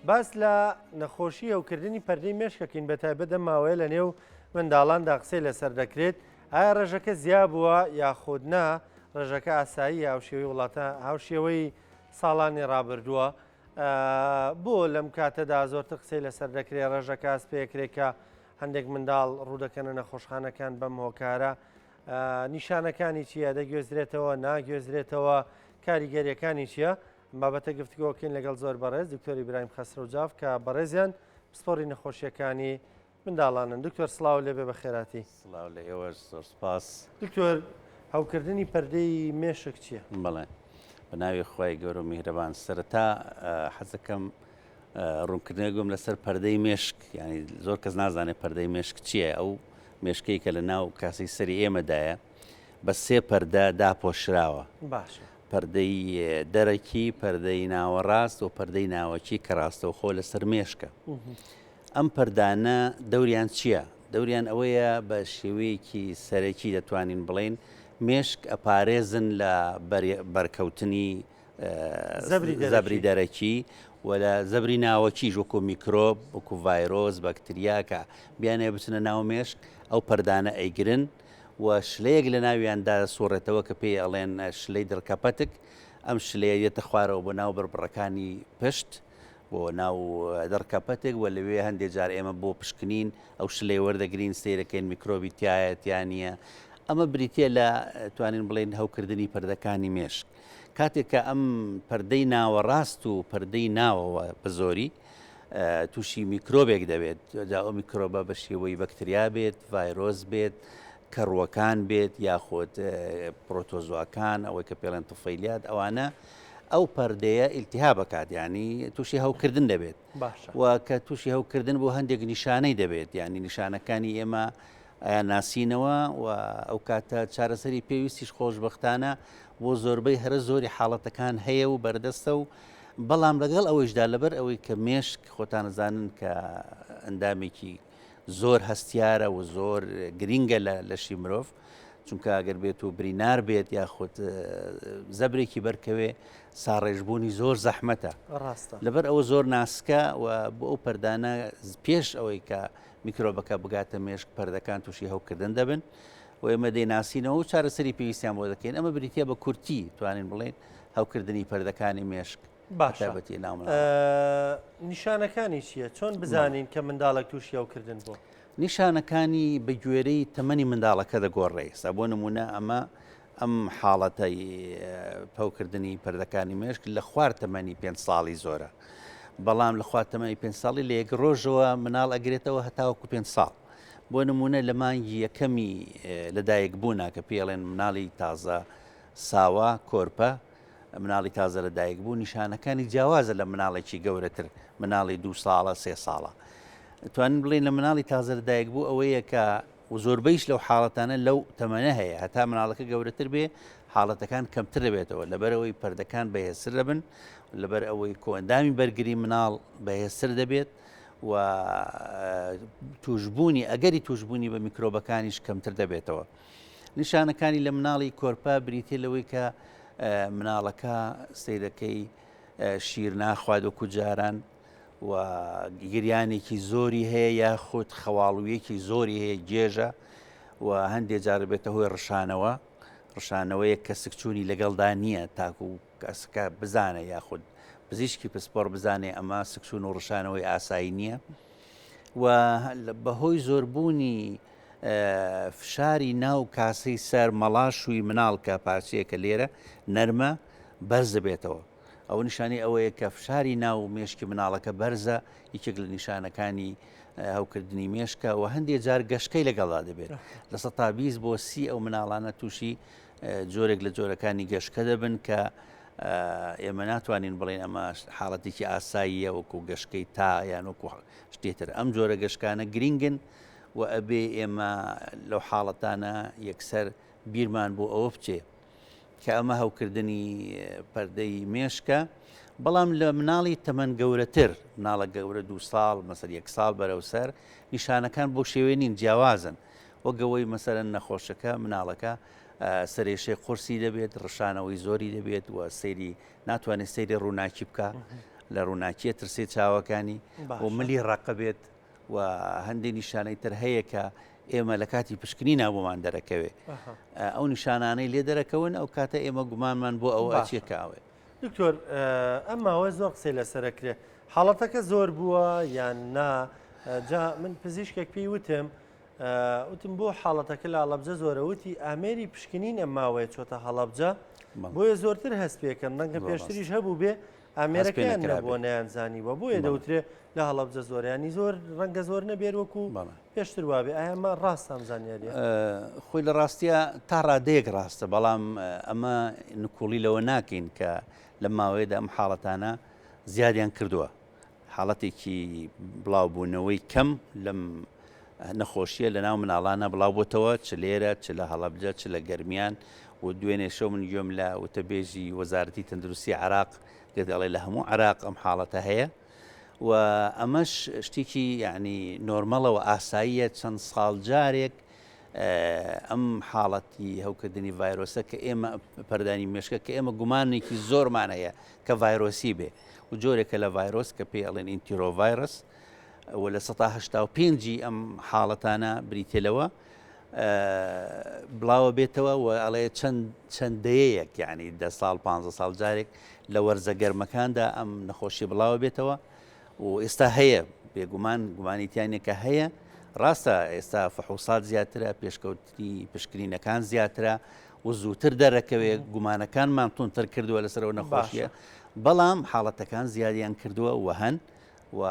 باس لە نەخۆشی ئەوکردنی پەردەی مێشکەکەین بە تایبەت ئەم ماوەیە لە نێو منداڵاندا قسەی لەسەر دەکرێت. ئایا ڕێژەکە زیاد بووە یاخود نا ڕێژەکە ئاسایی هاوشێوەی وڵاتە هاوشێوەی ساڵانی ڕابردووە بۆ لەم کاتەدا زۆرتر قسەی لەسەر دەکرێت ڕێژەکە ئەسپەیەکرێکە هەندێک منداڵ ڕوودەکەنە نەخۆشخانەکان بەم هۆکارە نیشانەکانی چییە دەگوێزرێتەوە ناگوێزرێتەوە کاریگەریەکانی چییە؟ بابەتە گفتگۆکەین لەگەڵ زۆر بەڕێز دکتۆری برایم خەسرۆجاف کە بەڕێزیان پسپۆری نەخۆشیەکانی منداڵانن. دکتۆر سڵاو لێبێ بە خێراتی. سڵاو لە ئێوەش زۆر سپاس. دکتۆر هەوکردنی پەردەی مێشک چییە؟ بەڵێ بە ناوی خۆی گەورە و میهرەبان سەرەتا حەزەکەم ڕوونکردنە گوم لەسەر پەردەی مێشک، ینی زۆر کەس نازانێت پەردەی مێشک چییە. ئەو مێشکەی کە لە ناو کاسی سەری ئێمەدایە بە سێ پەردە داپۆشراوە. باشە. پەردەی دەرەکی، پەردەی ناوەڕاست و پەردەی ناوەکی کە ڕاستەوخۆ لەسەر مێشکە. ئەم پەردانە دەوریان چییە؟ دەوریان ئەوەیە بە شێوەیەکی سەرەکی دەتوانین بڵێن مێشک ئەپارێزن لە بەرکەوتنی زەبری دەرەکی و لە زەبری ناوەکیش وەکو میکرۆب، وەکو ڤایرۆس، بەکتریاکە بیانێ بچنە ناو مێشک، ئەو پەردانە ئەیگرن و شلەیەک لە ناویاندا سوڕێتەوە کە پێی ئەڵێن شلەی دڕکەپەتک. ئەم شلەیە دێتە خوارەوە بۆ ناو بڕبڕەکانی پشت، بۆ ناو دەڕکەپەتێک و لەوێ هەندێک جار ئێمە بۆ پشکنین ئەو شلەی وەردەگرین سیرەکەین میکرۆبی تایەتیان نیە. ئەمە بریتە لە توانین بڵێن هەوکردنی پەردەکانی مێشک. کاتێک کە ئەم پەردەی ناوەڕاست و پەردەی ناوەوە بە زۆری تووشی میکرۆبێک دەبێت، جا ئەو میکرۆبە بە شێوەی بەکتریا بێت، ڤایرۆس بێت، کەڕوەکان بێت یاخۆت پرۆتۆزۆکان ئەوەی کە پێڵێن توفەیلیات، ئەوانە ئەو پەردەیە ئیلتیها بکات، ینی تووشی هەوکردن دەبێت. و کە تووشی هەوکردن بۆ هەندێک نیشانەی دەبێت، ینی نیشانەکانی ئێمە ناسینەوە و ئەو کاتە چارەسەری پێویستیش خۆشبەختانە بۆ زۆربەی هەرە زۆری حاڵەتەکان هەیە و بەردەستە و بەڵام لەگەڵ ئەوەشدا لەبەر ئەوەی کە مێشک خۆتانەزانن کە ئەندامێکی زۆر هەستیارە و زۆر گرینگە لە شی مرۆڤ، چونکە ئەگەر بێت و برینار بێت یاخود زەبرێکی بەرکەوێ ساڕێژبوونی زۆر زەحمەتە. لەبەر ئەوە زۆر ناسکە و بۆ ئەو پەردانە پێش ئەوەی کە میکرۆبەکە بگاتە مێشک پەردەکان تووشی هەوکردن دەبن و ئێمە دەیناسینەوە و چارەسەری پێویستیان بۆ دەکەین. ئەمە بریتە بە کورتی توانین بڵێن هەوکردنی پەردەکانی مێشک. باشەتی نیشانەکانی چییە؟ چۆن بزانین کە منداڵێک تووشی هەوکردن بۆ؟ نیشانەکانی بە گوێرەی تەمەنی منداڵەکە دەگۆڕێ. بۆ نمونە ئەم حاڵەتەی هەوکردنی پەردەکانی مێشک لە خوار تەمەنی 5 ساڵی زۆرە، بەڵام لە خوار تەمەنی 5 ساڵی لە یەک ڕۆژەوە مناڵ ئەگرێتەوە هەتاوەکو 5 ساڵ. بۆ نمونە لە مانگی یەکەمی لەدایک بوونا کە پێڵێن مناڵی تازە ساوە کۆرپە، مناڵی تازە لەدایک بوو نیشانەکانی جیاوازە لە مناڵێکی گەورەتر، مناڵی 2 ساڵە 3 ساڵە. توانین بڵێن لە مناڵی تازە لەدایک بوو ئەوەیە کە و زۆربەیش لەو حاڵەتانە لەو تەمەنە هەیە، هەتا مناڵەکە گەورەتر بێ حاڵەتەکان کەمتر دەبێتەوە لەبەرەوەی پەردەکان بەهێزتر دەبن، لەبەر ئەوەی کۆئەندامی بەرگری مناڵ بەهێزتر دەبێت و توشبوونی ئەگەری توشبوونی بە میکرۆبەکانیش کەمتر دەبێتەوە. نیشانەکانی لە مناڵی کۆرپە بریتێ لەوەی کە مناڵەکە سەیرەکەی شیر ناخوات وەکو جاران و گریانێکی زۆری هەیە یاخود خەواڵویەکی زۆری هەیە گێژە و هەندێک جار بێتە هۆی ڕشانەوەیە کە سکچوونی لەگەڵدا نییە تاکو کەسەکە بزانە یاخود پزیشکی پسپۆر بزانێ ئەمە سکچوون و ڕشانەوەی ئاسایی نییە و بەهۆی زۆربوونی فشاری ناو کاسەی سەر مەڵاشووی مناڵ کە پارچەیەکە لێرە نەرمە بەرز دەبێتەوە. ئەو نیشانی ئەوەیە کە فشاری ناو مێشکی مناڵەکە بەرزە، یەکێک لە نیشانەکانی هەوکردنی مێشکە و هەندێک جار گەشکەی لەگەڵا دەبێت. لە 120 بۆ 30 ئەو مناڵانە تووشی جۆرێک لە جۆرەکانی گەشکە دەبن کە ئێمە ناتوانین بڵێن ئەمە حاڵەتێکی ئاساییە وەکو گەشکەی تا یان وەکو شتێتر. ئەم جۆرە گەشکانە گرینگن و ئەبێ ئێمە لەو حاڵەتانە یەکسەر بیرمان بۆ ئەوە بچێ کە ئەمە هەوکردنی پەردەی مێشکە. بەڵام لە مناڵی تەمەن گەورەتر، مناڵە گەورە 2 ساڵ مەسەر 1 ساڵ بەرەوسەر نیشانەکان بۆ شێوێ نین جیاوازن، وەگەوەی مەسەرەن نەخۆشەکە مناڵەکە سەرێشەی قورسی دەبێت، ڕشانەوەی زۆری دەبێت و سەیری ناتوانێت سەیری ڕووناکی بکە، لە ڕووناکیە ترسێ چاوەکانی باشە. و ملی ڕق بێت و هەندێک نیشانەی تر هەیە کە ئێمە لە کاتی پشکنی نابوومان دەرەکەوێ ئەو نیشانانەی لێ دەرەکەون ئەو کاتە ئێمە گومانمان بۆ ئەوە ئەچێکاوێ. دکتۆر ئەماوە زۆر قسەی لەسەرەکرێ حاڵەتەکە زۆر بووە یان نا جا من پزیشکێک پێی وتم بۆ حاڵەتەکە لە هەڵەبجە زۆرەوتی ئامێری پشکنین ئەماوەیە چۆتە هەڵەبجە بۆیە زۆرتر هەست پێکەم ڕەنگە پێشتریش هەبوو بێ ئامێرەکەیان نەبووە نەیانزانیوە بۆیە دەوترێ لە هەڵەبجە زۆریانی زۆر ڕەنگە زۆر نەبێر وەکو پێشتر وابێ ئەمە ڕاستام زانیاریە خۆی لە ڕاستیە تا ڕادەیەک ڕاستە بەڵام ئەمە نکوڵی لەوە ناکەین کە لە ماوەیەدا ئەم حاڵەتانە زیادیان کردووە حاڵەتێکی بڵاوبوونەوەی کەم لەم نەخۆشیە لە ناو مناڵانە بڵاو بۆتەوە چ لێرە چ لە هەڵەبجە چ لە گەرمیان و دوێنێ شەو من گوێم لە وتەبێژی وەزارەتی تەندروستی عراق دەڵێ لە هەموو عراق ئەم حاڵەتە هەیە و ئەمەش شتێکی یعنی نۆرمەڵەوە ئاساییە چەند ساڵ جارێک ئەم حاڵەتی هەوکردنی ڤایرۆسە کە ئێمە پەردانی مێشکە کە ئێمە گومانێکی زۆرمان هەیە کە ڤایرۆسی بێ و جۆرێکە لە ڤایرۆس کە پێی ئەڵێن ئینتیرۆڤایرس و لە 1970 ئەم حاڵەتانە بریتێلەوە بڵاوە بێتەوە و ئەڵێ چەندەیەک یعنی 10 ساڵ 15 ساڵ جارێک لە وەرزە گەرمەکاندا ئەم نەخۆشی بڵاوە بێتەوە و ئێستا هەیە بێگومان گومانیتیانێکە هەیە ڕاستە ئێستا فحوسات زیاترە پێشکەوتی پشکنینەکان زیاترە و زووتر دەرەکەوێ گومانەکانمان تونتر کردووە لەسەرەوە نەخۆشیە بەڵام حاڵەتەکان زیادیان کردووە و هەن و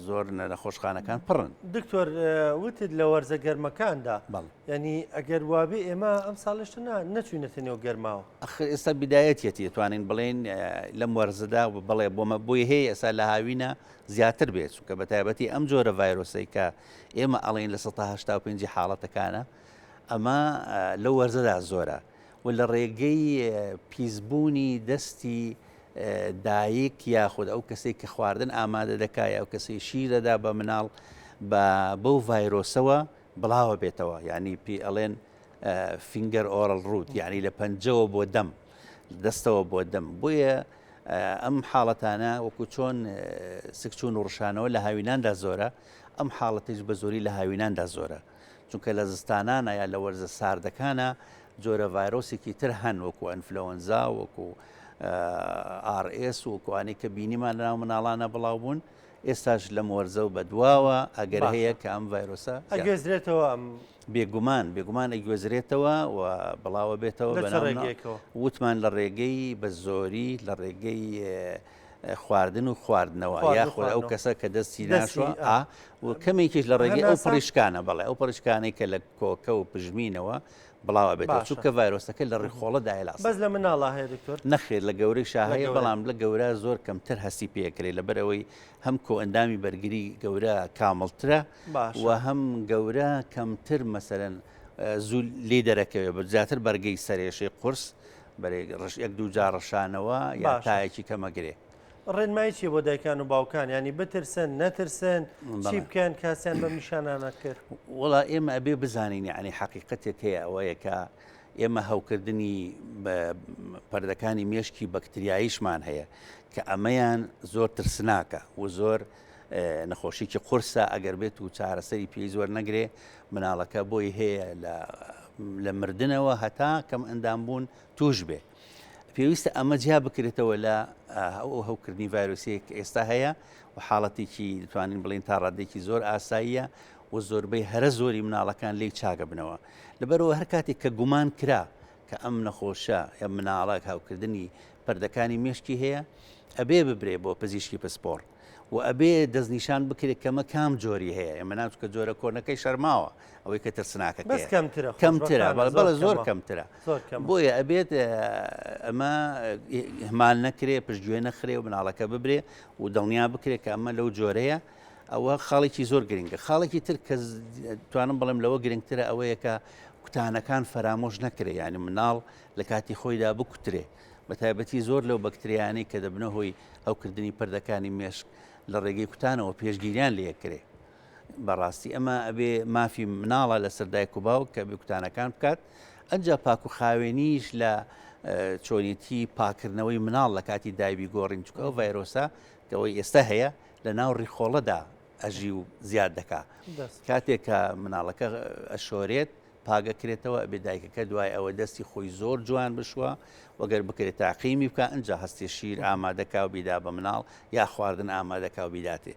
زۆر نەخۆشخانەکان پڕن. دکتۆر وتت لە وەرزە گەرمەکاندا ینی ئەگەر وابێ ئێمە ئەم ساڵشتە نەچوینەتە نێو گەرماوە ئێستا بیدایەتێتی توانین بڵێن لەم وەرزەدا بڵێ بۆمە بۆی هەیە ئێستا لە هاوینە زیاتر بێت چونکە بە تایبەتی ئەم جۆرە ڤایرۆسەی کە ئێمە ئەڵێن لە 1970 حاڵەتەکانە ئەمە لەو وەرزەدا زۆرە و لە ڕێگەی پیسبوونی دەستی دایک یاخود ئەو کەسێک کە خواردن ئامادە دەکایە ئەو کەسی شیر دەدا بە مناڵ بەو ڤایرۆسەوە بڵاوە بێتەوە یعنی پێ ئەڵێن فینگەر ئۆرڵ ڕوت یعنی لە پەنجەوە بۆ دەم دەستەوە بۆ دەم بۆیە ئەم حاڵەتانە وەکو چۆن سکچوون و ڕشانەوە لە هاویناندا زۆرە ئەم حاڵەتیش بە زۆری لە هاویناندا زۆرە چونکە لە زستانانە یا لە وەرزە ساردەکانە جۆرە ڤایرۆسێکی تر هەن وەکو ئەنفلەوەنزا وەکو RS وەکوانەی کە بینیمان لەناو مناڵانە بڵاو بوون ئێستاش لەم وەرزە و بەدواوە ئەگەر هەیە کە ئەم ڤایرۆسە ئەگوێزرێتەوە بێگومان ئەگوێزرێتەوە و بڵاوە بێتەوە وتمان لە ڕێگەی بە زۆری لە ڕێگەی خواردن و خواردنەوە یاخۆ ئەو کەسە کە دەستی ناشوە و کەمێکیش لە ڕێگەی ئەو پڕیشکانە بەڵێ ئەو پڕیشکانەی کە لە کۆکە و پژمینەوە بڵاوە بێت چونکە ڤایرۆسەکە لە ڕێخۆڵەدا هێلاس بەس لە مناڵە هەیە دکتۆر نەخێت لە گەورەی شاهەیە بەڵام لە گەورە زۆر کەمتر هەستی پێکرێت لەبەرەوەی هەم کۆ ئەندامی بەرگری گەورە کامڵترە و هەم گەورە کەمتر مەسەرەن زوو لێ دەرەکەوێت بە زیاتر بەرگەی سەرێشەی قورس یەک دوو جار ڕەشانەوە یا تایەکی کەمەگرێ ڕێنمایی چیە بۆ دایکان و باوکان ینی بترسن نەترسن چی بکەن کاسیان بە میشانانە کرد وڵا ئێمە ئەبێ بزانین یعنی حەقیقەتێک هەیە ئەوەیە کە ئێمە هەوکردنی پەردەکانی مێشکی بەکتریاییشمان هەیە کە ئەمەیان زۆر ترسناکە و زۆر نەخۆشیکی قورسە ئەگەر بێت و چارەسەری پێی زۆر نەگرێ مناڵەکە بۆی هەیە لە مردنەوە هەتا کەم ئەندام بوون توش بێ پێویستە ئەمە جیا بکرێتەوە لە هەوکردنی ڤایرۆسەیە کە ئێستا هەیە و حاڵەتێکی دەتوانین بڵین تا ڕادێکی زۆر ئاساییە و زۆربەی هەرە زۆری مناڵەکان لێی چاگە بنەوە لەبەرەوە هەر کاتێک کە گومان کرا کە ئەم نەخۆشە یا مناڵک هاوکردنی پەردەکانی مێشکی هەیە ئەبێ ببرێ بۆ پزیشکی پسپۆر و ئەبێ دەستنیشان بکرێت کەمە کام جۆری هەیە ئێمە ناچکە جۆرە کۆنەکەی شەرماوە ئەوەی کە ترسناکە کەمترە بەڵە زۆر کەمترە بۆیە ئەبێت ئەمە هەمان نەکرێ پشتگوێ نەخرێ و مناڵەکە ببرێ و دڵنیا بکرێت کە ئەمە لەو جۆرەیە ئەوە خاڵێکی زۆر گرنگە خاڵێکی تر کە توانم بڵێم لەوە گرنگترە ئەوەیە کە کوتانەکان فەرامۆش نەکرێ ینی مناڵ لە کاتی خۆیدا بکوترێ بە تایبەتی زۆر لەو بەکتریانەی کە دەبنە هۆی هەوکردنی پەردەکانی مێشک لە ڕێگەی کوتانەوە پێشگیریان لێکرێ بەڕاستی ئەمە ئەبێ مافی مناڵە لە سەردایک و باوک کە بێ کوتانەکان بکات ئەنجا پاک و خاوێنیش لە چۆنیەتی پاکردنەوەی مناڵ لە کاتی دایبی گۆڕین چکە ئەو ڤایرۆسە کەەوەی ئێستا هەیە لە ناو ڕیخۆڵەدا ئەژی و زیاد دەکا کاتێک کە مناڵەکە ئەشۆرێت پاگەکرێتەوە بێدایکەکە دوای ئەوە دەستی خۆی زۆر جوان بشوە وەگەر بکرێت تاقیمی بکە ئەجا هەستی شیر ئامادەکا و بیدا بە مناڵ یا خواردن ئامادەکا و بیداتێ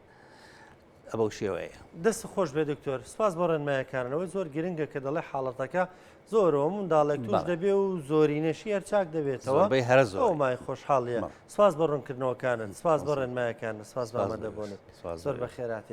ئەبەو شێوەیە. دەست خۆش بێ دکتۆر سپاس بۆ ڕێنمایەکانەوەی زۆر گرنگە کە دەڵێ حاڵەتەکە زۆرەوە منداڵێک توش دەبێ و زۆرینەشی هەرچاک دەبێتەوە هەر زۆر ئەو مای خۆشحاڵیە سپاس بە ڕوونکردنەوەکانن سپاس بە ڕێنمایەکان سپاس بە ئامادەبوونت زۆر بە خێراتی.